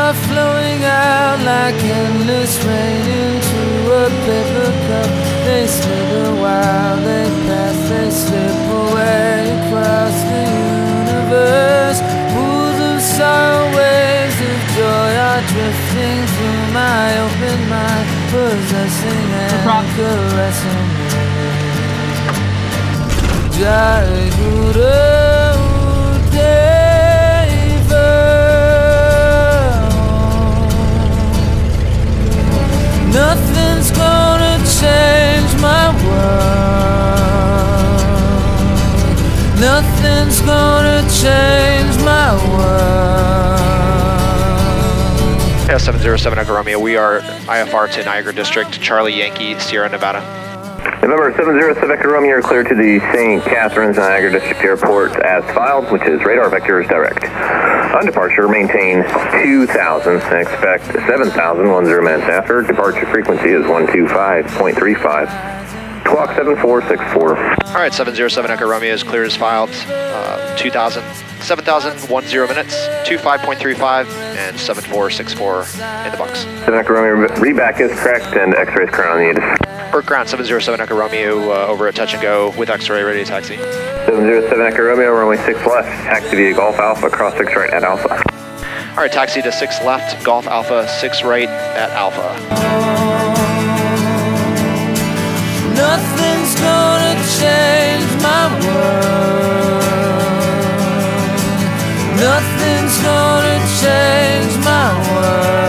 are flowing out like endless rain into a paper cup. They slither while they pass, they slip away across the universe. Pools of sorrow, waves of joy are drifting through my open mind, possessing and caressing me. Jai Guru Deva. Nothing's gonna change my world. Nothing's gonna change my world. Yeah, 707 Echo Romeo, we are IFR to Niagara District, Charlie Yankee, Sierra Nevada. November 707 Echo Romeo, you're clear to the St. Catharines, Niagara District Airport as filed, which is radar vectors direct. On departure, maintain 2,000 and expect 7,010 minutes after. Departure frequency is 125.35. Clock 7464. All right, 707 Echo Romeo is clear as filed. 7,010 minutes, 25.35 and 7464 in the box. 7 Echo Romeo, readback is correct and X-rays currently needed. Earth ground 707 Echo Romeo over at touch and go with X-ray ready to taxi. 707 Echo Romeo, runway 6 left, taxi via Golf Alpha, cross 6 right at Alpha. All right, taxi to 6 left, Golf Alpha, 6 right at Alpha. Nothing's gonna change my world. Nothing's gonna change my world.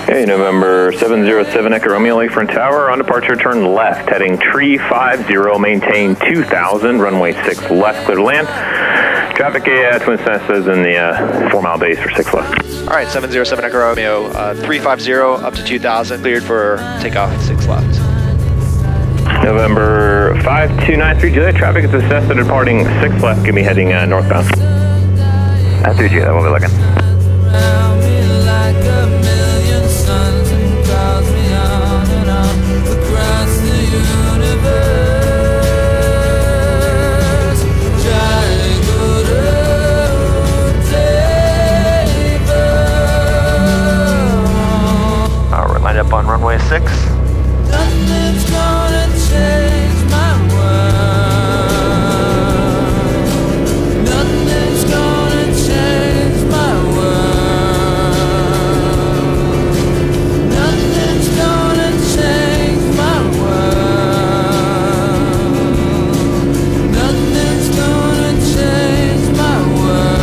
Okay, November 707 Echo Romeo, Lakefront Tower, on departure turn left, heading 350, maintain 2,000, runway 6 left, clear to land. Traffic Twin Cessnas in the 4-mile base for 6 left. All right, 707 Echo Romeo, 350 up to 2,000, cleared for takeoff 6 left. November 5293 Juliet, traffic is the Cessna departing 6 left, give me heading northbound. That's 3 Juliet, we'll be looking. We're lined up on runway 6. Nothing's gonna change my world. Nothing's gonna change my world. Nothing's gonna change my world. Nothing's gonna change my world.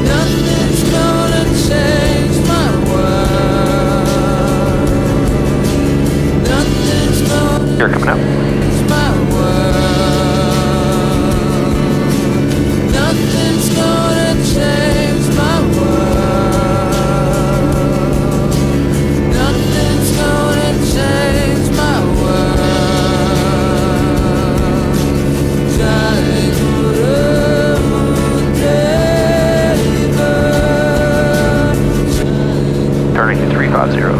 Nothing's gonna change my world. Nothing's gonna You're coming up. change my world. Nothing's gonna change my world. Nothing's gonna change my world. Jai Guru Deva. Turning to 350.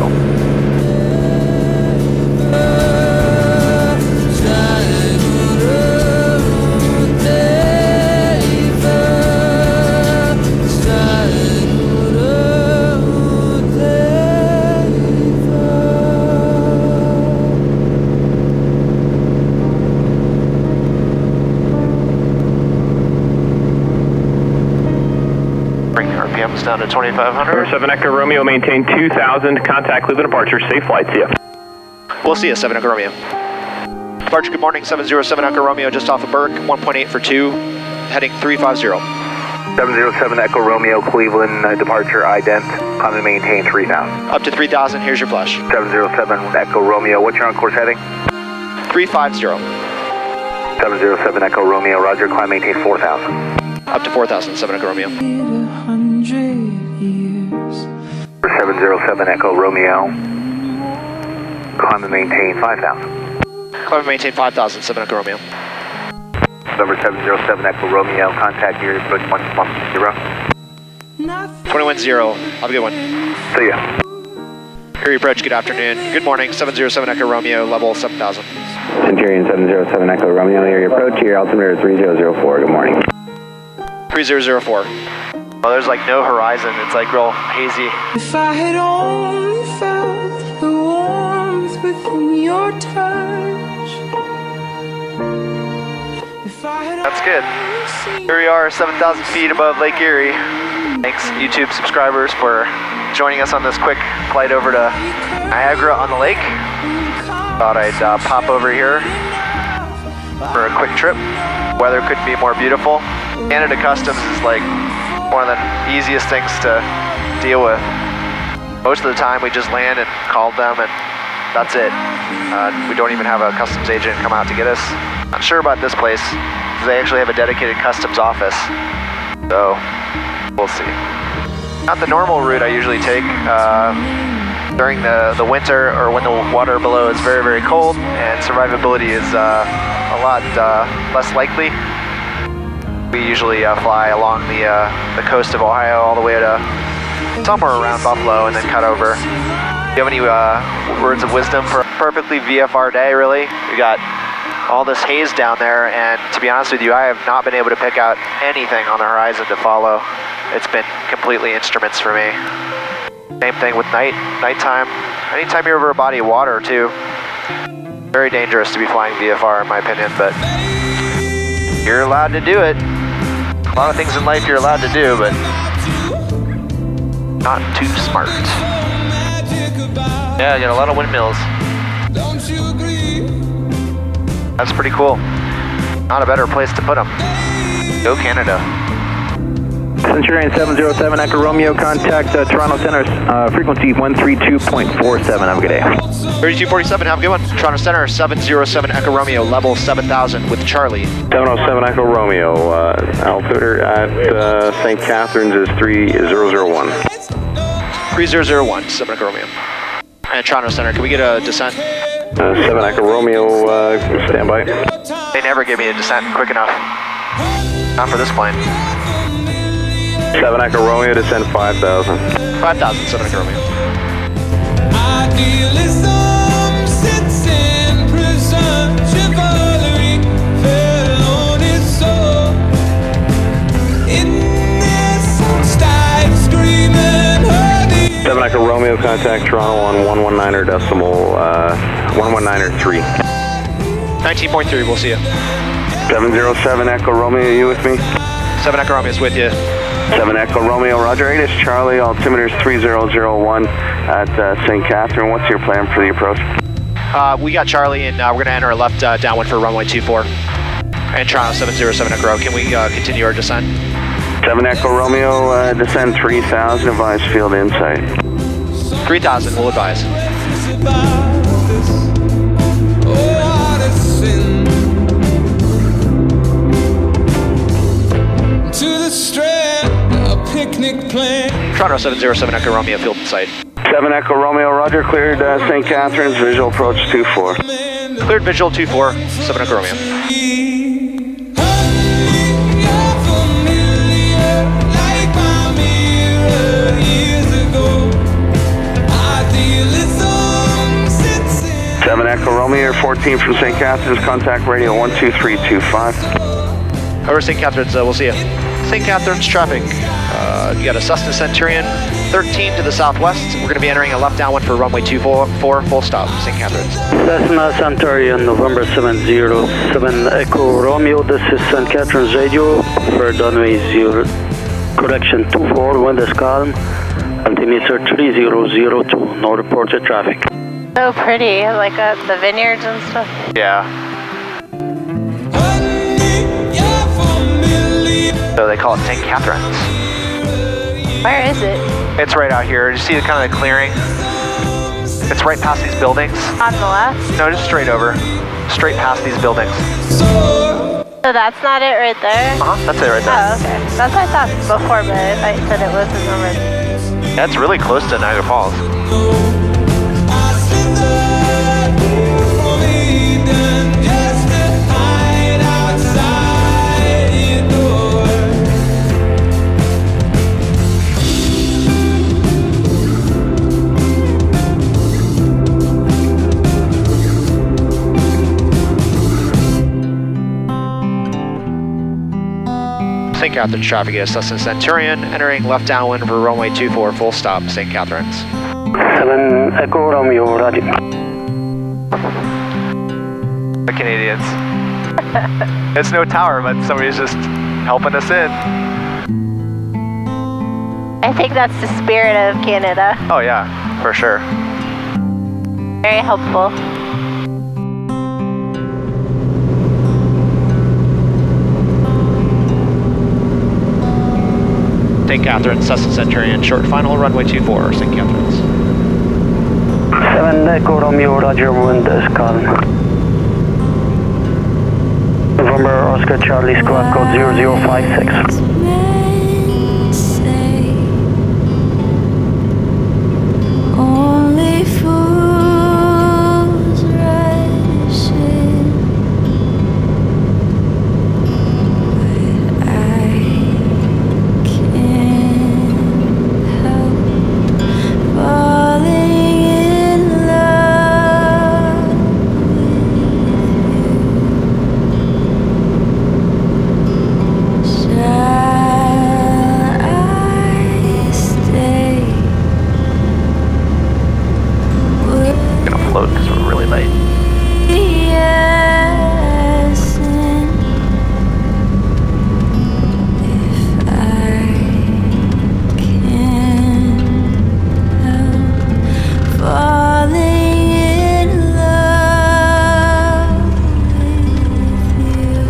Bring RPMs down to 2,500. 7 Echo Romeo, maintain 2,000, contact Cleveland departure, safe flight, see ya. We'll see you, 7 Echo Romeo. Departure, good morning, 707 Echo Romeo, just off of Burke, 1.8 for 2, heading 350. 707 Echo Romeo, Cleveland, departure ident, climb and maintain 3,000. Up to 3,000, here's your flush. 707 Echo Romeo, what's your on-course heading? 350. 707 Echo Romeo, roger, climb maintain 4,000. Up to 4,000, 7 Echo Romeo. 100 years. 707 Echo Romeo, climb and maintain 5,000. Climb and maintain 5,000, 7 Echo Romeo. Number 707 Echo Romeo, contact your approach 110. 210, have a good one. See ya. Erie approach, good afternoon. Good morning, 707 Echo Romeo, level 7,000. Centurion 707 Echo Romeo, Erie approach, your altimeter 3004, good morning. 3004. Well, there's like no horizon. It's like real hazy. If I had only felt the warmth within your touch. If I had That's good. Here we are, 7,000 feet above Lake Erie. Thanks, YouTube subscribers, for joining us on this quick flight over to Niagara on the Lake. Thought I'd pop over here for a quick trip. Weather couldn't be more beautiful. Canada Customs is like one of the easiest things to deal with. Most of the time we just land and call them and that's it. We don't even have a customs agent come out to get us. Not sure about this place, because they actually have a dedicated customs office. So, we'll see. Not the normal route I usually take during the winter or when the water below is very, very cold and survivability is a lot less likely. We usually fly along the coast of Ohio all the way to somewhere around Buffalo and then cut over. Do you have any words of wisdom for a perfectly VFR day, really? We got all this haze down there, and to be honest with you, I have not been able to pick out anything on the horizon to follow. It's been completely instruments for me. Same thing with nighttime. Anytime you're over a body of water, too. Very dangerous to be flying VFR, in my opinion, but you're allowed to do it. A lot of things in life you're allowed to do, but not too smart. Yeah, I got a lot of windmills. That's pretty cool. Not a better place to put them. Go Canada. Centurion 707 Echo Romeo, contact Toronto Center, frequency 132.47. Have a good day. 3247, have a good one. Toronto Center 707 Echo Romeo, level 7000 with Charlie. 707 Echo Romeo, altimeter at St. Catharines is 3001. 3001, 7 Echo Romeo. And Toronto Center, can we get a descent? 7 Echo Romeo, standby. They never give me a descent quick enough. Not for this plane. 7 Echo Romeo, descend 5,000. 5,000, 7 Echo Romeo. idealism sits in prison, chivalry fell on its soul. In this style screaming, 7 Echo Romeo, contact Toronto on 119 or decimal, 119 or 3. 19.3, we'll see you. 707 Echo Romeo, you with me? 7 Echo Romeo is with you. 7 Echo Romeo, roger. 8 is Charlie, altimeter is 3001 at St. Catharines. What's your plan for the approach? We got Charlie, and we're going to enter a left downwind for runway 24. And Toronto 707 Echo, can we continue our descent? 7 Echo Romeo, descend 3,000, advise field insight. 3,000, we'll advise. to the strand, a picnic plan. Toronto 707 Echo Romeo, field insight. 7 Echo Romeo, roger, cleared St. Catharines, visual approach 24. Cleared visual 24, 7 Echo Romeo. Like my mirror years ago. Idealism sits in 7 Echo Romeo, 14 from St. Catharines, contact radio 12325. Over St. Catharines, we'll see you. St. Catharines traffic. You got a Cessna Centurion 13 to the southwest. We're going to be entering a left downwind for runway 24, full stop, St. Catharines. Cessna Centurion, November 707 Echo Romeo, this is St. Catharines radio for runway 0, correction 24, wind is calm, altimeter 3002, no reported traffic. So pretty, like the vineyards and stuff. Yeah. So they call it St. Catharines. Where is it? It's right out here. You see the kind of the clearing? It's right past these buildings. On the left? No, just straight over. Straight past these buildings. So that's not it right there? That's it right there. Oh, okay. That's what I thought before, but I thought you said it wasn't already. Yeah, it's really close to Niagara Falls. St. Catharines traffic is Cessna Centurion, entering left downwind for runway 24, full stop, St. Catharines. 7 Echo Romeo, roger. The Canadians. It's no tower, but somebody's just helping us in. I think that's the spirit of Canada. Oh yeah, for sure. Very helpful. St. Catharines, Cessna Centurion, short final, runway 24, St. Catharines. 7 Echo Romeo, roger, wind is calm. November Oscar Charlie, squawk code 0056. Only fools rush in, but I can't help falling in love with you. Shall I stay? Gonna float because we're really late. Yes, and if I can help falling in love with you,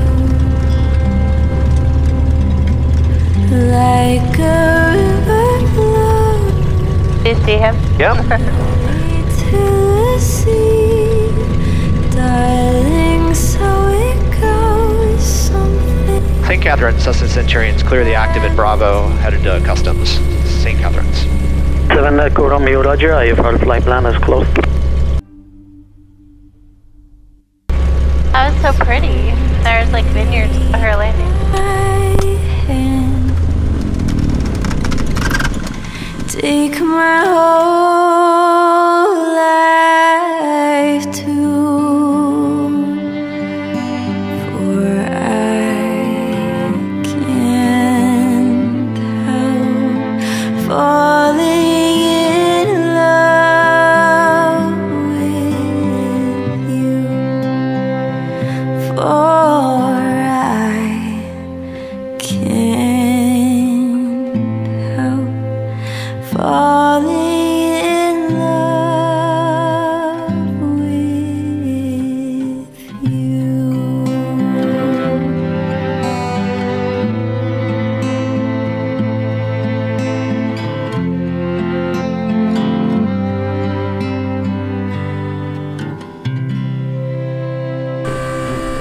like a river flows Do you see him? Yep. to the sea, darling, so it goes something. St. Catharines, Cessna Centurions, clear the active at Bravo, headed to Customs, St. Catharines. 7 Echo Romeo, roger, IFR flight plan is closed. That was so pretty. There's like vineyards at her landing. My hand, take my whole life too, for I can't help falling in love with you, for I can't help falling in love with you.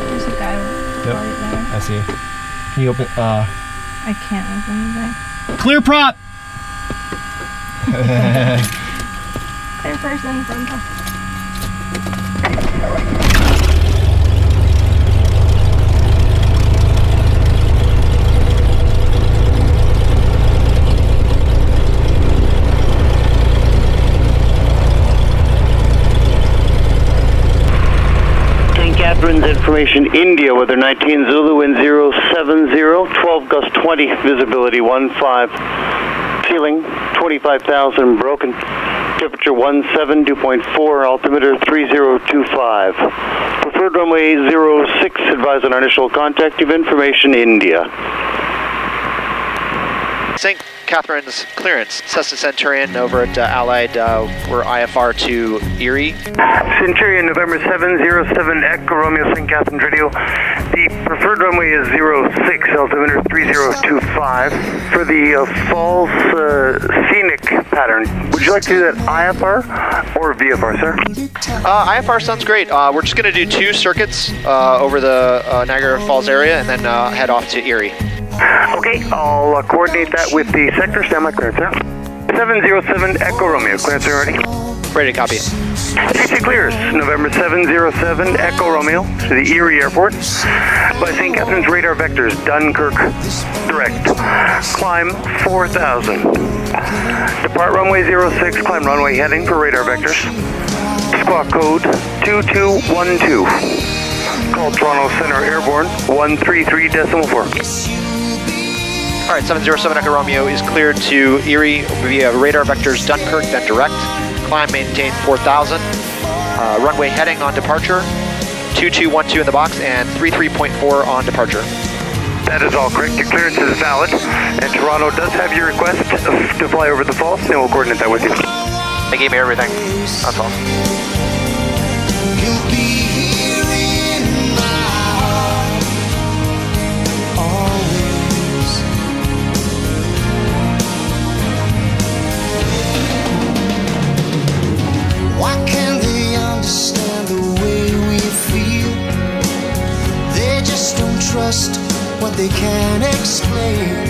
There's a guy right there. I see. Can you open, I can't open anything. clear prop! Clear person from top. St. Catharines information, India, weather 19 Zulu, wind 070, 12 gust 20, visibility 15. Ceiling 25,000, broken. Temperature 17, dew point 4, altimeter 3025. Preferred runway 06, advise on our initial contact of information, India. St. Catharines clearance, Cessna Centurion over at Allied, we're IFR to Erie. Centurion, November 707, Echo Romeo, St. Catharines Radio. The preferred runway is 06, altimeter 3025. For the false scenic pattern, would you like to do that IFR or VFR, sir? IFR sounds great. We're just going to do 2 circuits over the Niagara Falls area and then head off to Erie. Okay, I'll coordinate that with the sector. Stand by, clearance, sir. 707 Echo Romeo, clearance ready. Ready to copy. CC clears, November 707 Echo Romeo to the Erie Airport by St. Catharines radar vectors, Dunkirk direct. Climb 4,000. Depart runway 06, climb runway heading for radar vectors. Squawk code 2212. Call Toronto Center Airborne 133.4. All right, 707 Echo Romeo is cleared to Erie via radar vectors Dunkirk, then direct. Climb, maintain 4,000. Runway heading on departure. 2212 in the box and 33.4 on departure. That is all correct. Your clearance is valid, and Toronto does have your request to fly over the falls, and we'll coordinate that with you. They gave me everything. That's all. You'll be here in my heart, always. Why can't they understand the way we feel? They just don't trust what they can't explain.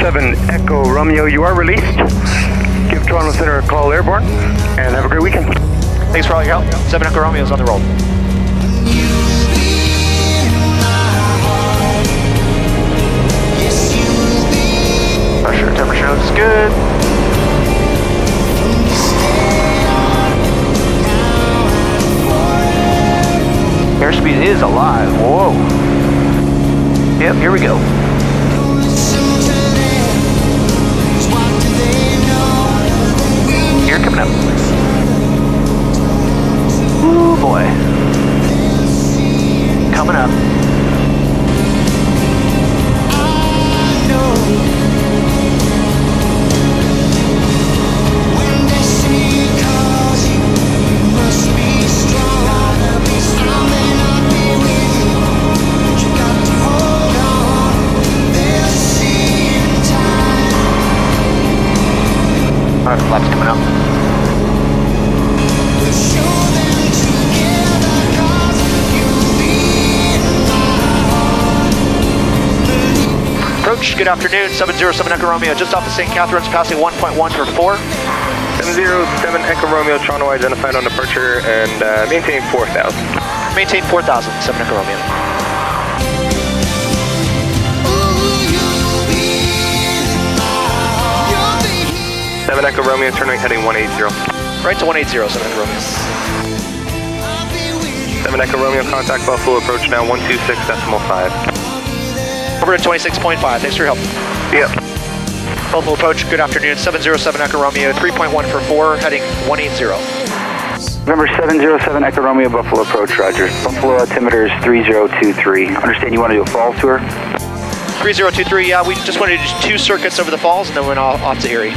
7 Echo Romeo, you are released. Give Toronto Center a call airborne, and have a great weekend. Thanks for all your help. 7 Echo Romeo is on the roll. Pressure, temperature looks good. Airspeed is alive. Whoa. Yep, here we go. Here coming up. Ooh boy. Coming up. Alright, flaps coming up. Approach, good afternoon, 707 Echo Romeo, just off of St. Catharines, passing 1.1 for 4. 707 Echo Romeo, Toronto identified on departure, and maintain 4,000. Maintain 4,000, 7 Echo Romeo. Echo Romeo, turn right heading 180. Right to 180, 7 Echo Romeo. 7 Echo Romeo, contact Buffalo, approach now 126.5. Over to 26.5, thanks for your help. Yep. Buffalo approach, good afternoon, 707 Echo Romeo, 3.1 for 4, heading 180. November 707 Echo Romeo, Buffalo approach, roger. Buffalo altimeter is 3023. Understand you want to do a falls tour? 3023, yeah, we just wanted to do 2 circuits over the falls and then went off to Erie.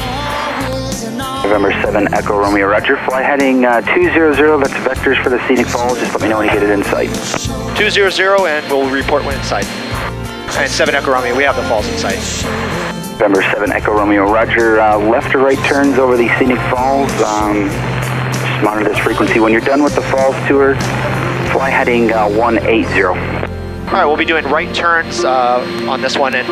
November 7 Echo Romeo, roger. Fly heading 200, that's vectors for the scenic falls. Just let me know when you get it in sight. 200 and we'll report when in sight. And 7 Echo Romeo, we have the falls in sight. November 7 Echo Romeo, roger. Left or right turns over the scenic falls. Just monitor this frequency. When you're done with the falls tour, fly heading 180. All right, we'll be doing right turns on this one, and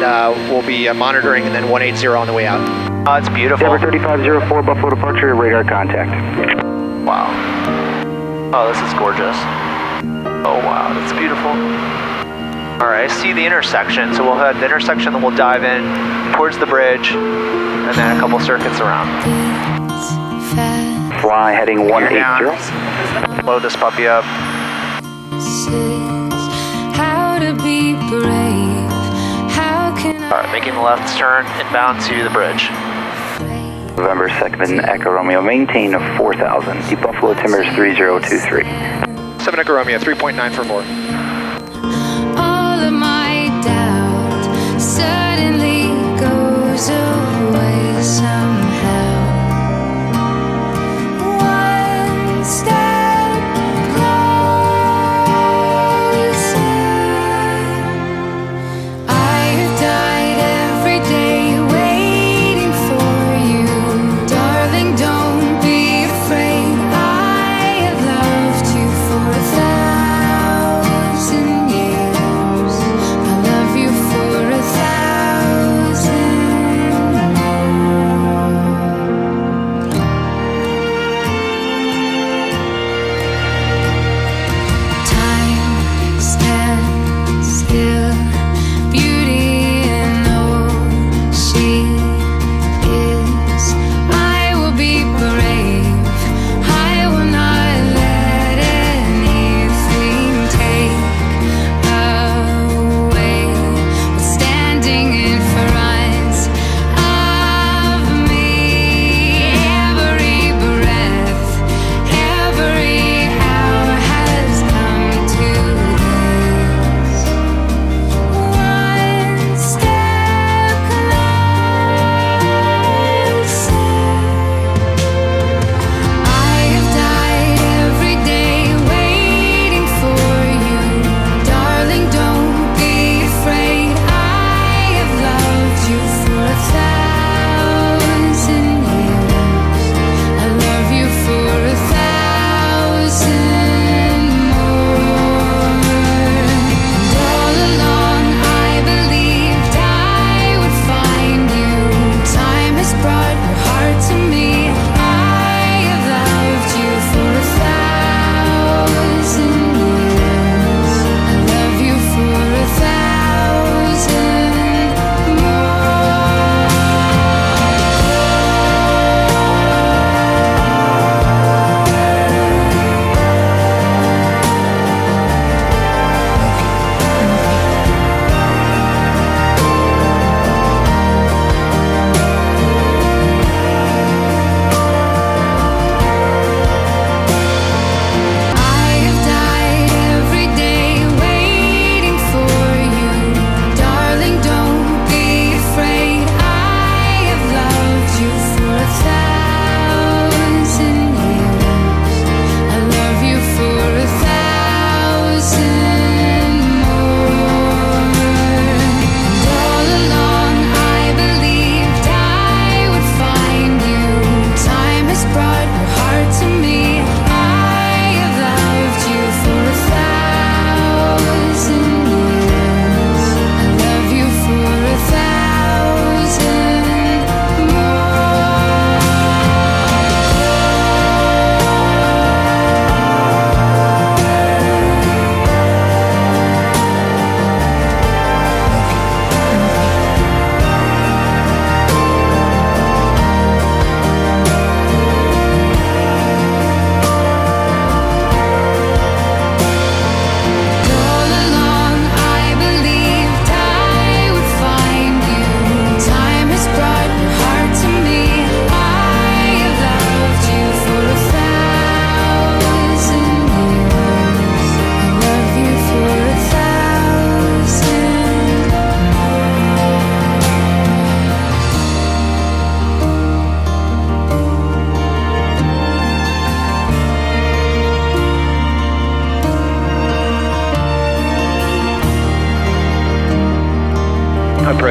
we'll be monitoring, and then 180 on the way out. Oh, it's beautiful. Denver 3504, Buffalo departure, radar contact. Wow. Oh, this is gorgeous. Oh, wow, that's beautiful. All right, I see the intersection, so we'll head the intersection, then we'll dive in towards the bridge, and then a couple circuits around. Fly heading 180. Load this puppy up. All right, making the left turn inbound to the bridge. November 2nd Echo Romeo, maintain 4,000. The Buffalo altimeter is 3023. 7 Echo Romeo, 3.9 for 4. All of my doubt suddenly goes away somehow. One step closer. I have died every day waiting for you. Darling, don't be afraid. I have loved you for 1,000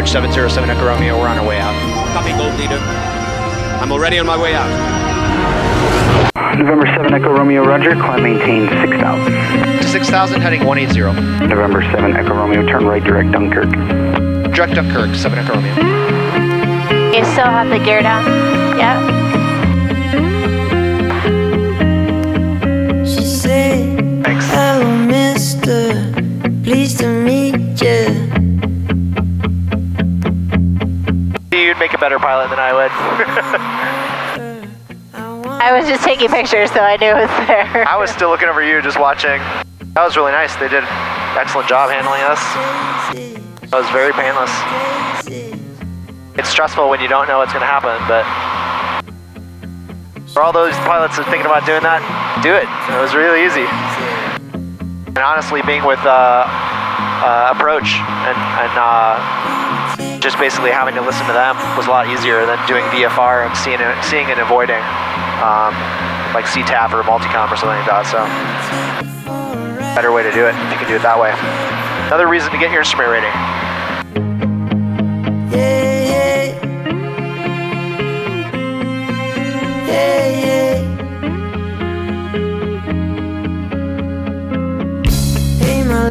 approach 707 Echo Romeo, we're on our way out. Copy, Gold Leader. I'm already on my way out. November 7 Echo Romeo, roger, climb maintain 6,000. 6,000, heading 180. November 7 Echo Romeo, turn right direct Dunkirk. Direct Dunkirk, 7 Echo Romeo. You still have the gear down? Yeah. She said, thanks. Hello, mister, pleased to meet you. You'd make a better pilot than I would. I was just taking pictures, so I knew it was there. I was still looking over you, just watching. That was really nice. They did an excellent job handling us. That was very painless. It's stressful when you don't know what's going to happen, but for all those pilots that are thinking about doing that, do it. It was really easy. And honestly, being with Approach and just basically having to listen to them was a lot easier than doing VFR and seeing and avoiding, like CTAF or multicom or something like that. So, better way to do it if you can do it that way. Another reason to get your instrument rating.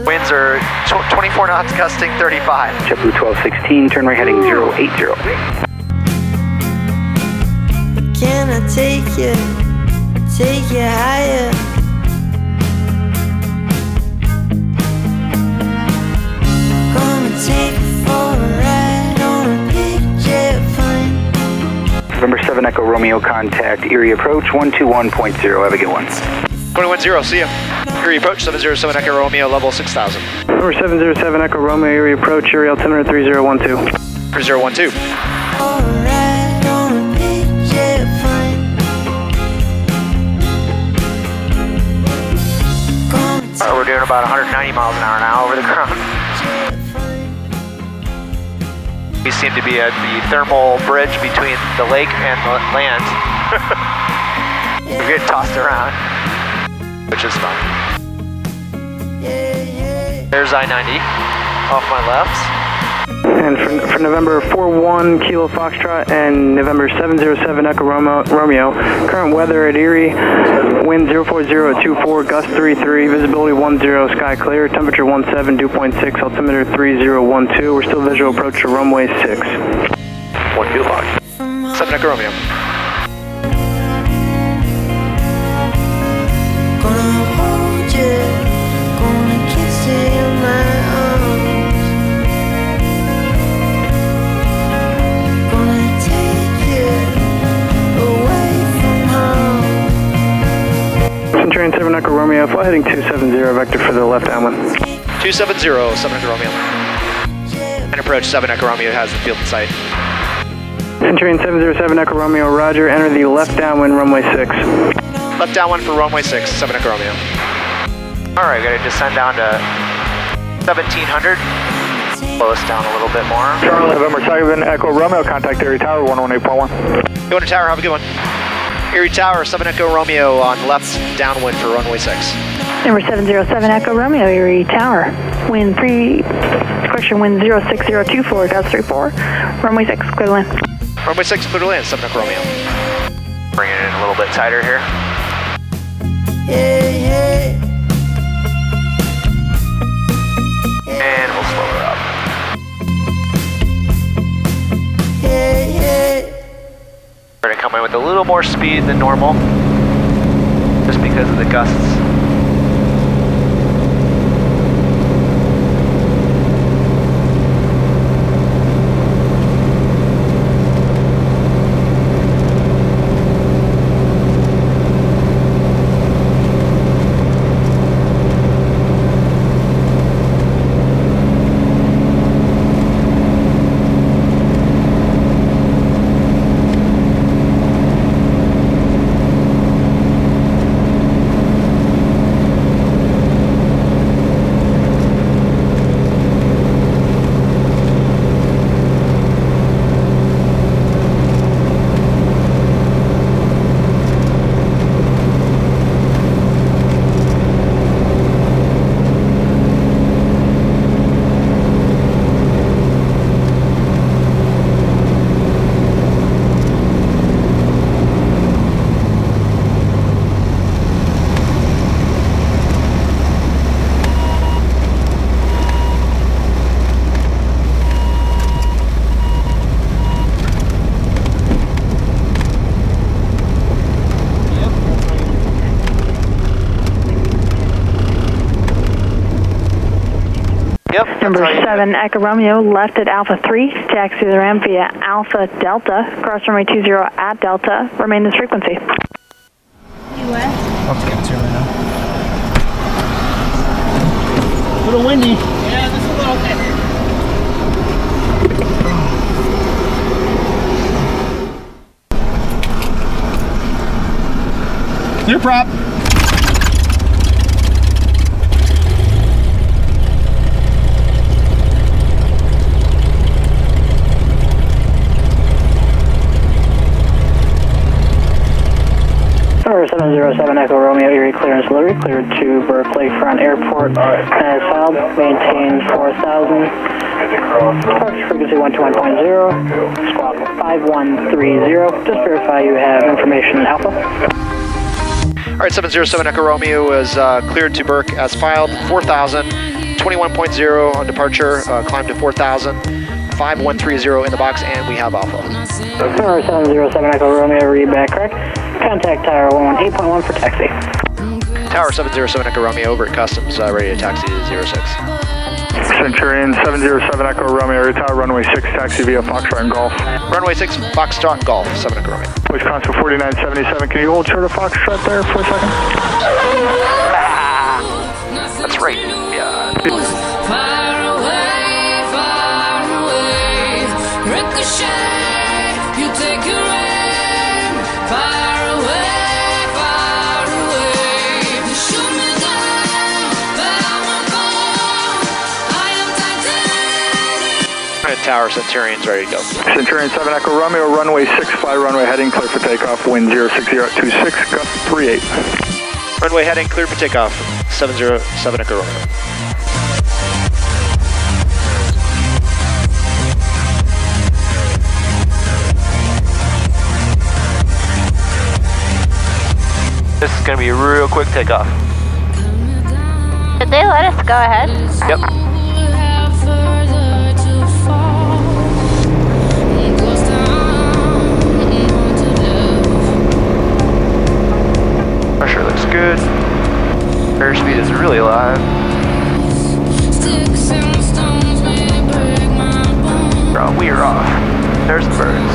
Winds are 24 knots, gusting 35. JetBlue 1216, turn right heading 080. Can I take you higher? Gonna take you for a ride on a big jet plane. November 7 Echo Romeo, contact Erie approach 121.0. Have a good one. 210, see ya. Erie approach 707 Echo Romeo, level 6,000. Number 707 Echo Romeo, Erie approach, Erie altimeter 3012. 3012. Alright, on a big jet plane. Alright, we're doing about 190 miles an hour now over the ground. We seem to be at the thermal bridge between the lake and the land. We're getting tossed around, which is fun. There's I-90 off my left. And for November 41 Kilo Foxtrot and November 707 Echo Romeo, current weather at Erie, wind 04024, gust 33, visibility 10, sky clear, temperature 17, dew point 6, altimeter 3012. We're still visual approach to runway 6. 1 Kilo Fox. 7 Echo Romeo. Gonna hold you, gonna kiss you in my arms. Gonna take you away from home. Centurion 7 Echo Romeo, fly heading 270, vector for the left downwind. 270, 7 Echo Romeo. And approach 7 Echo Romeo has the field in sight. Centurion 707 Echo Romeo, roger, enter the left downwind runway 6. Left downwind for runway 6, 7 Echo Romeo. Alright, gotta descend down to 1700. Slow us down a little bit more. Charlie, November 7 Echo Romeo, contact Erie Tower 118.1. Go to tower, have a good one. Erie Tower, 7 Echo Romeo on left downwind for runway 6. Number 707 Echo Romeo, Erie Tower. Wind 06024, gust 34, runway 6, clear to land. Runway 6, clear to land, 7 Echo Romeo. Bring it in a little bit tighter here. And we'll slow her up. We're gonna come in with a little more speed than normal, just because of the gusts. November 7 Echo Romeo, left at Alpha 3, taxi the ramp via Alpha Delta, cross runway 20 at Delta, remain this frequency. US. Let's get to right now. A little windy. Yeah, this is a little bit. Clear prop. Number 707 Echo Romeo, Erie clearance delivery, cleared to Berkeley Front Airport as filed, maintain 4,000, departure frequency 121.0, squawk 5130, just verify you have information Alpha. All right, 707 Echo Romeo is cleared to Burke as filed, 4,000, 21.0 on departure, climb to 4,000, 5130 in the box, and we have Alpha. Number 707 Echo Romeo, read back correct. Contact Tower 118.1 for taxi. Tower 707 Echo Romeo over at Customs, ready to taxi to 06. Centurion 707 Echo Romeo, Tower runway 6, taxi via Foxtrot and Golf. Runway 6, Foxtrot and Golf, 7 Echo Romeo. Voice console 4977, can you hold short of Foxtrot there for a second? That's right, yeah. Ricochet, you take your aim, far away, shoot me down, but I won't fall, I am titanium. Tower Centurion's ready to go. Centurion 7 Echo Romeo, runway 6, fly runway heading, clear for takeoff, wind 06026, gust 38. Runway heading, clear for takeoff, 707 Echo Romeo. This is going to be a real quick takeoff. Did they let us go ahead? Yep. Pressure looks good. Airspeed is really alive. We are off. There's the birds.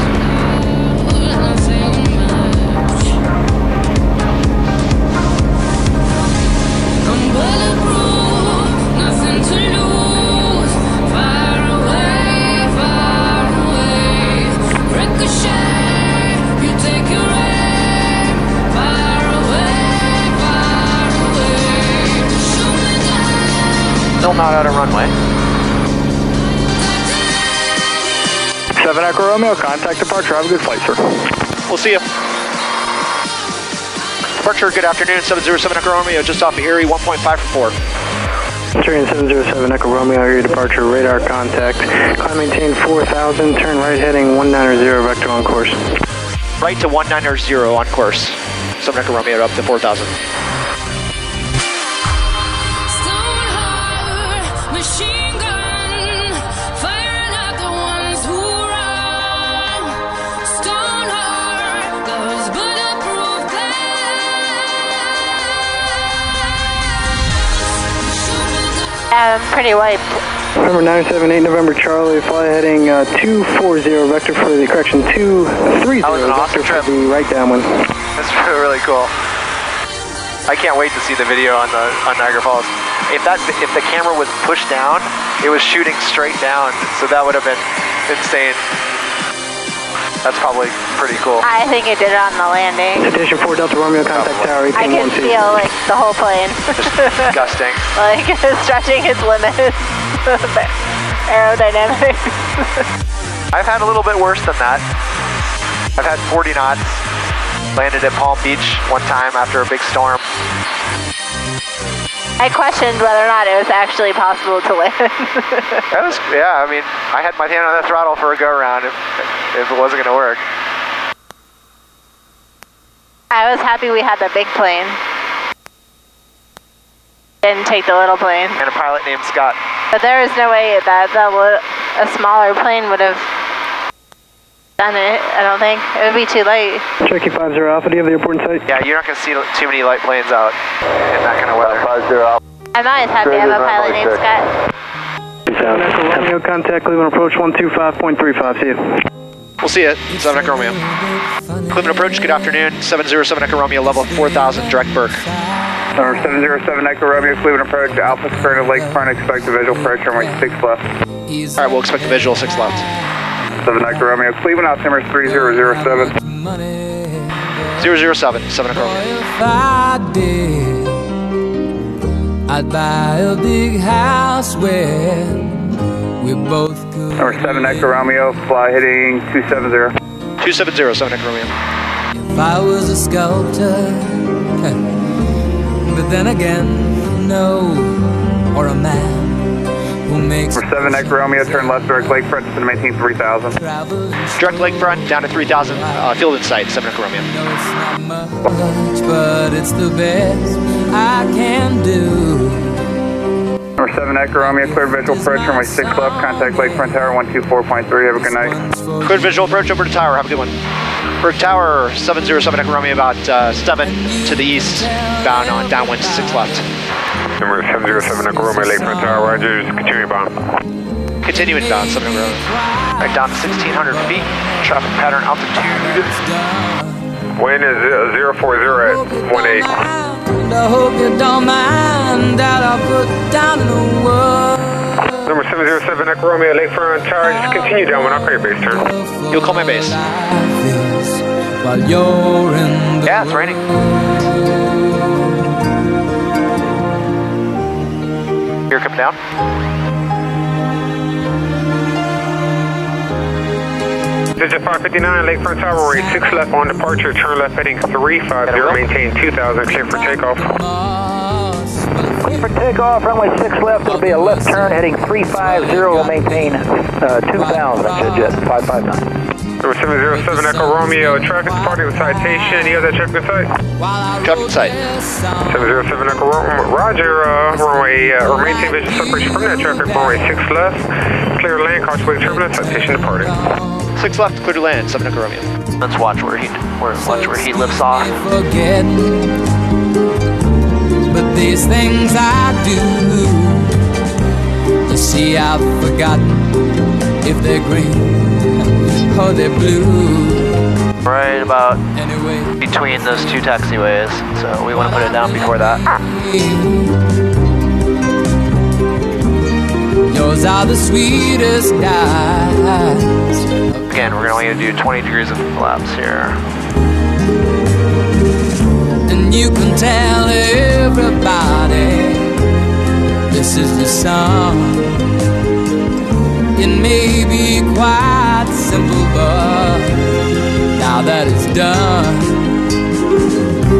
Still not out of runway. 7 Echo Romeo, contact departure. Have a good flight, sir. We'll see you. Departure, good afternoon. 707 Echo Romeo, just off of Erie, 1.5 for 4. Centurion 707 Echo Romeo, Erie departure, radar contact. Climb maintain 4,000, turn right heading 190, vector on course. Right to 190 on course. 7 Echo Romeo up to 4,000. Machine gun, firing at the ones who run. Stone heart, those bulletproof glass. Pretty wiped. Number 978 November Charlie, fly heading 240, vector for the correction 230, awesome vector for the right downwind. That's really cool. I can't wait to see the video on Niagara Falls. If the camera was pushed down, it was shooting straight down, so that would have been insane. That's probably pretty cool. I think it did it on the landing. Citation 4 Delta Romeo, contact tower 1812. I can feel like the whole plane. Disgusting. Like stretching its limits. Aerodynamics. I've had a little bit worse than that. I've had 40 knots. Landed at Palm Beach one time after a big storm. I questioned whether or not it was actually possible to land. Yeah, I mean, I had my hand on the throttle for a go-around if it wasn't going to work. I was happy we had the big plane. Didn't take the little plane. And a pilot named Scott. But there was no way that a smaller plane would have done it, I don't think. It would be too late. Cherokee 50 Alpha, do you have the airport in sight? Yeah, you're not going to see too many light planes out in that kind of weather. 50 Alpha. I'm not as happy I have a pilot named Scott. 3000. Echo Romeo, contact Cleveland approach 125.35, see you. We'll see you, 7 Echo Romeo. Cleveland approach, good afternoon, 707 Echo Romeo, level 4000, direct Burke. 707 Echo Romeo, Cleveland approach, Alpha Square to Lakefront, expect a visual approach, runway 6 left. Alright, we'll expect the visual, 6 left. 7 Echo Romeo, Cleveland, altimeter 3007. 007, 7 Echo Romeo. If I did, I'd buy a big house where we both could. Number 7 Echo Romeo, fly heading 270. 270, 7 Echo Romeo. If I was a sculptor, but then again, no, or a man who makes. Number 7 Echo Romeo, turn left, direct lakefront, to maintain 3000. Direct lakefront, down to 3000, field in sight, 7 Echo Romeo. Much, but it's the best I can do. Number 7 Echo Romeo, clear visual approach, runway 6 left, contact Lakefront Tower 124.3, have a good night. Clear visual approach over to tower, have a good one. Burke Tower, 707 Echo Romeo, about 7 to the east, bound on downwind 6 left. Number 707 Echo Romeo, Lakefront Tower, Rogers, continue bound. Continuing bound, 7 Echo Romeo. Right down to 1,600 feet, traffic pattern altitude. Wind is 040 at 18. I hope you don't mind that I put down in the world. Number 707 Echo Romeo, Lakefront Tower, just continue down, I'll call your base turn. You'll call my base. While you're in the yeah, it's raining. Here, come down. Digit 559, Lakefront Tower, rate 6 left on departure, turn left heading 350, maintain 2000, clear for takeoff. Clear for takeoff, runway 6 left, it'll be a left turn heading 350, we'll maintain 2000, Jet 559. Number 707 Echo Romeo, traffic departing with citation, you have that traffic in sight? Traffic in sight. 707 Echo Romeo, roger, runway, or maintain visual separation from that traffic, runway 6 left, clear land, caution wing turbulence, citation departing. 6 left, clear to land, 7 Echo Romeo. Let's watch where he lifts off. Forget, but these things I do, you see I've forgotten if they're green or they're blue. Right about between those two taxiways, so we want to put it down before that. Yours are the sweetest guys. Again, we're going to do 20 degrees of flaps here. And you can tell everybody this is the song. It may be quite simple, but now that it's done,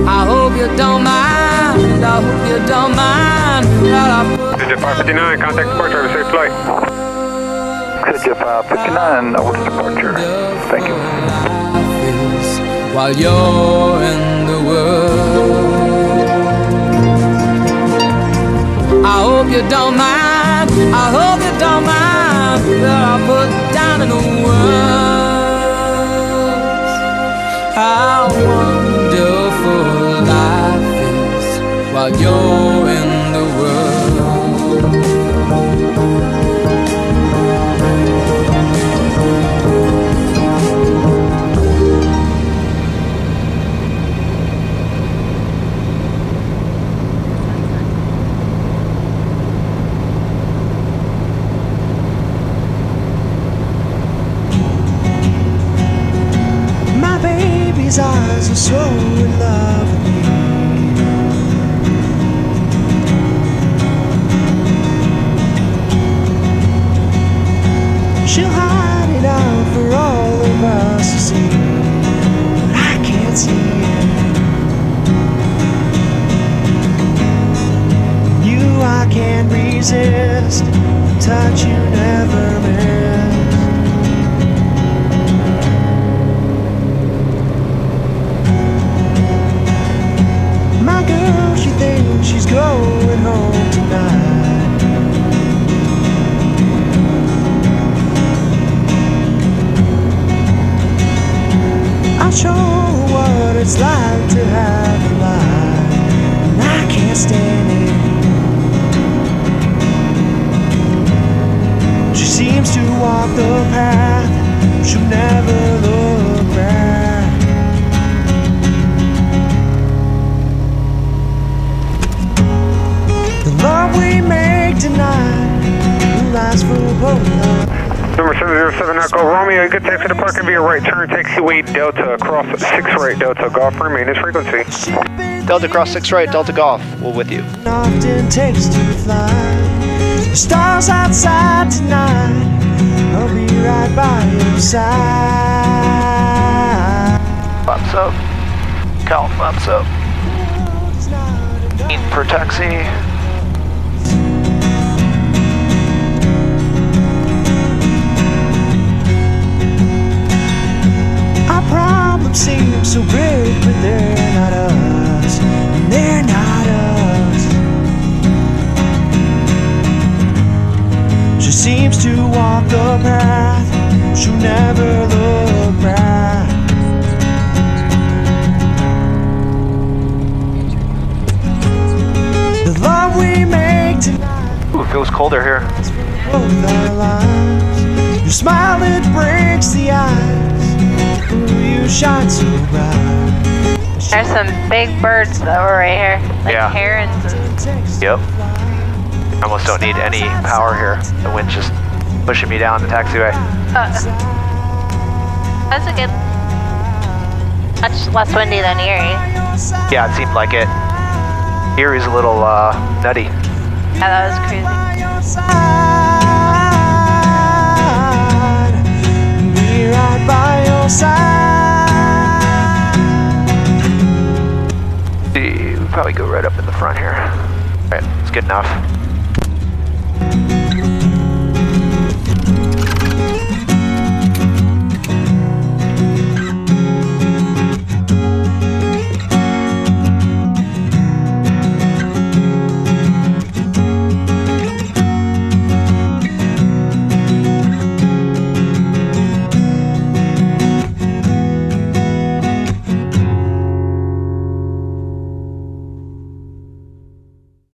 I hope you don't mind, I hope you don't mind that I put. Digit 559, contact departure, have a safe flight. Digit 559, over to departure. Thank you. While you're in the world, I hope you don't mind, I hope you don't mind that I put down in the words how wonderful life is while you're in the world. His eyes are so in love with me. She'll hide it out for all of us to see, but I can't see it. You, I can't resist the touch you never missed. She thinks she's going home tonight. I'll show her what it's like to have a life, and I can't stand it. seems to walk the path, she'll never look back. The love we make tonight will last for both of us. Number 707 Echo Romeo, good taxi to parking via right turn, taxiway Delta, cross 6 right, Delta Golf, remain its frequency. Delta cross 6 right, Delta Golf, we'll with you. Often takes to fly. The stars outside tonight, I'll be right by your side. Flaps up, Cal flaps up. In per taxi. Seem so big, but they're not us, and they're not us. She seems to walk the path, she'll never look back. The love we make tonight. Ooh, it feels colder here. Both our lives. Your smile, it breaks the ice. You shine so bright. There's some big birds though right here, like yeah. herons. Yep. I almost don't need any power here. The wind's just pushing me down the taxiway. That's a good, much less windy than Erie. Yeah, it seemed like it. Erie's a little nutty. Yeah, that was crazy. Be right by your side. We'll probably go right up in the front here. Alright, it's good enough.